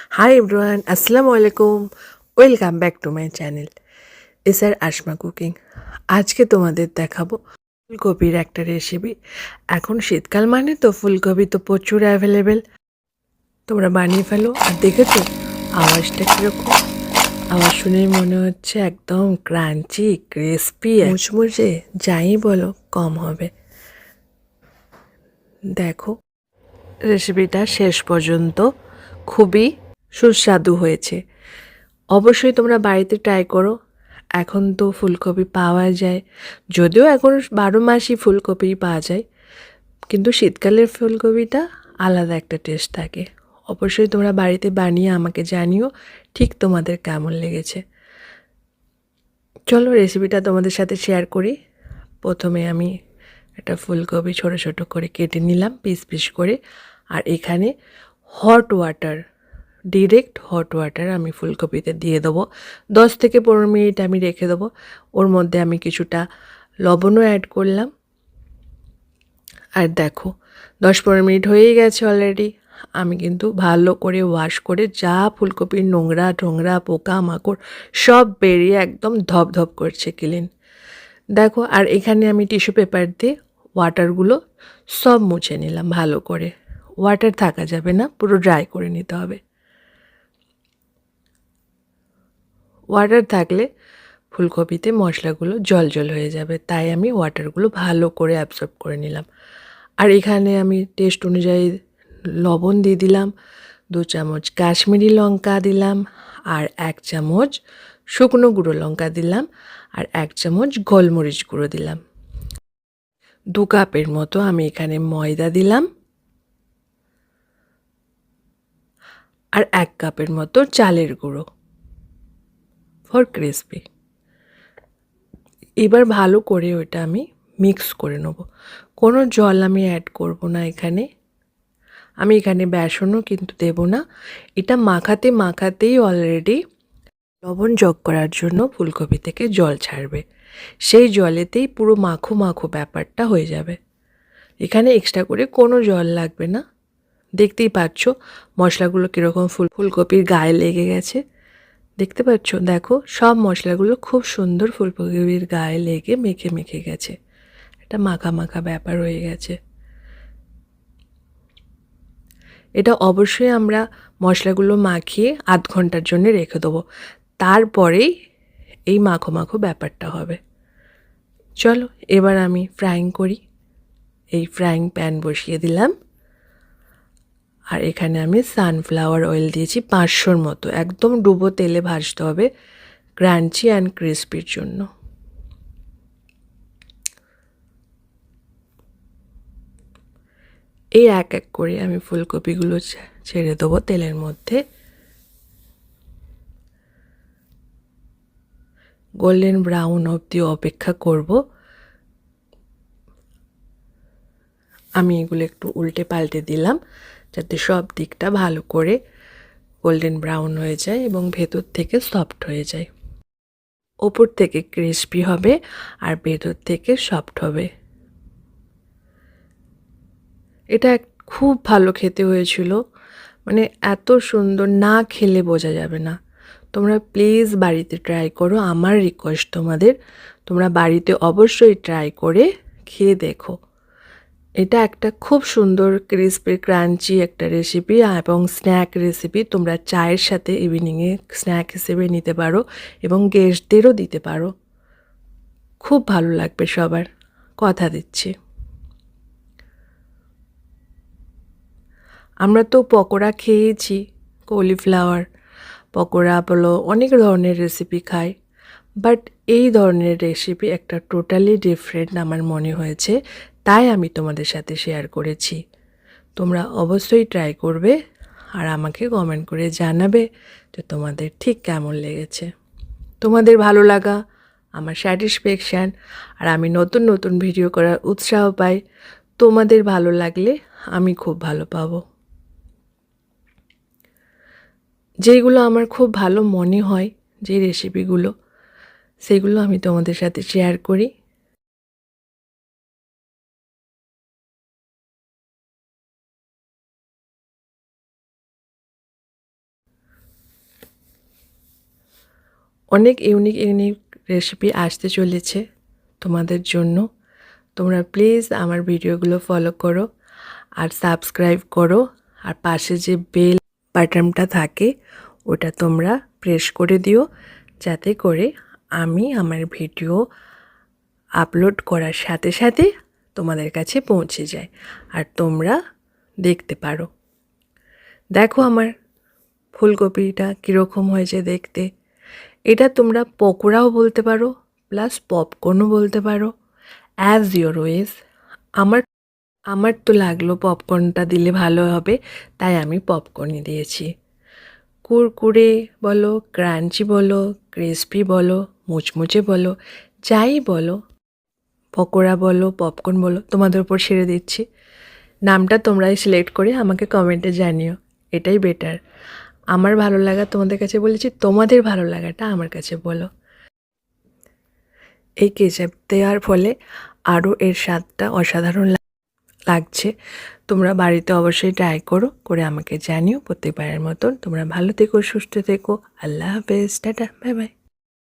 Hi everyone, Assalamu alaikum. Welcome back to my channel. It's our Ashma Cooking. আজকে তোমাদের দেখাবো ফুলকপির একটা রেসিপি। এখন শীতকাল মানে তো ফুলকপি তো প্রচুর অ্যাভেলেবেল। তোমরা বানিয়ে ফেলো। আর দেখেছো আওয়াজটা কিরকম? আওয়াজ শুনেই মনে হচ্ছে একদম ক্রাঞ্চি, ক্রিস্পি, মুচমুচে, যাই বলো কম হবে। দেখো রেসিপিটা শেষ পর্যন্ত খুবই সুস্বাদু হয়েছে। অবশ্যই তোমরা বাড়িতে ট্রাই করো। এখন তো ফুলকপি পাওয়া যায়, যদিও এখন 12 মাসই ফুলকপি পাওয়া যায়, কিন্তু শীতকালের ফুলকপিটা আলাদা একটা টেস্ট থাকে। অবশ্যই তোমরা বাড়িতে বানিয়ে আমাকে জানিও ঠিক তোমাদের কেমন লেগেছে। চলো রেসিপিটা তোমাদের সাথে শেয়ার করি। প্রথমে আমি একটা ফুলকপি ছোট ছোট করে কেটে নিলাম পিস পিস করে। আর এখানে hot water, direct hot water আমি ফুলকপিতে দিয়ে দেবো। 10 থেকে 15 মিনিট আমি রেখে দেবো। ওর মধ্যে আমি কিছুটা লবণও অ্যাড করলাম। আর দেখো 10-15 মিনিট হয়েই গেছে অলরেডি। আমি কিন্তু ভালো করে ওয়াশ করে যা ফুলকপির নোংরা টোংরা পোকা মাকড় সব বেরিয়ে একদম ধপধপ করছে ক্লিন। দেখো আর এখানে আমি টিস্যু পেপার দিয়ে ওয়াটারগুলো সব মুছে নিলাম ভালো করে। ওয়াটার থাকা যাবে না, পুরো ড্রাই করে নিতে হবে। ওয়াটার থাকলে ফুলকপিতে মশলাগুলো জল জল হয়ে যাবে, তাই আমি ওয়াটারগুলো ভালো করে অ্যাবসর্ব করে নিলাম। আর এখানে আমি টেস্ট অনুযায়ী লবণ দিয়ে দিলাম, 2 চামচ কাশ্মীরি লঙ্কা দিলাম, আর 1 চামচ শুকনো গুঁড়ো লঙ্কা দিলাম, আর 1 চামচ গোলমরিচ গুঁড়ো দিলাম। 2 কাপের মতো আমি এখানে ময়দা দিলাম, আর 1 কাপের মতো চালের গুঁড়ো ফর ক্রিসপি। এবার ভালো করে ওটা আমি মিক্স করে নেব। কোনো জল আমি অ্যাড করব না এখানে। আমি এখানে বেসনও কিন্তু দেব না। এটা মাখাতে মাখাতেই অলরেডি লবণ যোগ করার জন্য ফুলকপি থেকে জল ছাড়বে। সেই জলেতেই পুরো মাখো মাখো ব্যাপারটা হয়ে যাবে। এখানে এক্সট্রা করে কোনো জল লাগবে না। দেখতেই পাচ্ছ মশলাগুলো কীরকম ফুলকপির গায়ে লেগে গেছে। দেখতে পাচ্ছ? দেখো সব মশলাগুলো খুব সুন্দর ফুলকপির গায়ে লেগে মেখে মেখে গেছে। একটা মাখা মাখা ব্যাপার হয়ে গেছে। এটা অবশ্যই আমরা মশলাগুলো মাখিয়ে আধ ঘন্টার জন্য রেখে দেবো। তারপরেই এই মাখো মাখো ব্যাপারটা হবে। চলো এবার আমি ফ্রাইং করি। এই ফ্রাইং প্যান বসিয়ে দিলাম। আর এখানে আমি সানফ্লাওয়ার অয়েল দিয়েছি 500-র মতো। একদম ডুবো তেলে ভাজতে হবে ক্রাঞ্চি অ্যান্ড ক্রিস্পির জন্য। এই এক এক করে আমি ফুলকপিগুলো ছেড়ে দেবো তেলের মধ্যে। গোল্ডেন ব্রাউন অবধি অপেক্ষা করব। আমি এগুলো একটু উল্টে পাল্টে দিলাম যাতে সব দিকটা ভালো করে গোল্ডেন ব্রাউন হয়ে যায় এবং ভেতর থেকে সফট হয়ে যায়। ওপর থেকে ক্রিস্পি হবে আর ভেতর থেকে সফট হবে। এটা খুব ভালো খেতে হয়েছিল, মানে এত সুন্দর, না খেলে বোঝা যাবে না। তোমরা প্লিজ বাড়িতে ট্রাই করো, আমার রিকোয়েস্ট তোমাদের। তোমরা বাড়িতে অবশ্যই ট্রাই করে খেয়ে দেখো। এটা একটা খুব সুন্দর ক্রিস্পি ক্রাঞ্চি একটা রেসিপি এবং স্ন্যাক রেসিপি। তোমরা চায়ের সাথে ইভিনিংয়ে স্ন্যাক হিসেবে নিতে পারো এবং গেস্টদেরও দিতে পারো। খুব ভালো লাগবে সবার, কথা দিচ্ছি। আমরা তো পকোড়া খেয়েছি, কলিফ্লাওয়ার পকোড়া বলো, অনেক ধরনের রেসিপি খাই, বাট এই ধরনের রেসিপি একটা টোটালি ডিফারেন্ট আমার মনে হয়েছে, তাই আমি তোমাদের সাথে শেয়ার করেছি। তোমরা অবশ্যই ট্রাই করবে আর আমাকে কমেন্ট করে জানাবে যে তোমাদের ঠিক কেমন লেগেছে। তোমাদের ভালো লাগা আমার স্যাটিসফ্যাকশান, আর আমি নতুন নতুন ভিডিও করার উৎসাহ পাই। তোমাদের ভালো লাগলে আমি খুব ভালো পাবো। যেইগুলো আমার খুব ভালো মনে হয়, যে রেসিপিগুলো, সেগুলো আমি তোমাদের সাথে শেয়ার করি। অনেক ইউনিক ইউনিক রেসিপি আসতে চলেছে তোমাদের জন্য। তোমরা প্লিজ আমার ভিডিওগুলো ফলো করো আর সাবস্ক্রাইব করো, আর পাশে যে বেল বাটনটা থাকে ওটা তোমরা প্রেস করে দিও, যাতে করে আমি আমার ভিডিও আপলোড করার সাথে সাথে তোমাদের কাছে পৌঁছে যায় আর তোমরা দেখতে পারো। দেখো আমার ফুলকপিটা কীরকম হয়েছে দেখতে। এটা তোমরা পকোড়াও বলতে পারো, প্লাস পপকর্নও বলতে পারো, অ্যাজ ইয়োর ওয়েজ। আমার আমার তো লাগলো পপকর্নটা দিলে ভালো হবে, তাই আমি পপকর্নই দিয়েছি। কুরকুরে বলো, ক্রাঞ্চি বলো, ক্রিসপি বলো, মুচমুচে বলো, যাই বলো, পকোড়া বলো, পপকর্ন বলো, তোমাদের উপর ছেড়ে দিচ্ছি। নামটা তোমরাই সিলেক্ট করে আমাকে কমেন্টে জানিও, এটাই বেটার। আমার ভালো লাগা তোমাদের কাছে বলেছি, তোমাদের ভালো লাগাটা আমার কাছে বলো। এই কেচাপ দেওয়ার ফলে আরও এর স্বাদটা অসাধারণ লাগছে। তোমরা বাড়িতে অবশ্যই ট্রাই করো, করে আমাকে জানিও। প্রত্যেকবারের মতন তোমরা ভালো থেকো, সুস্থ থেকো। আল্লাহ হাফেজ, টাটা, বাই বাই।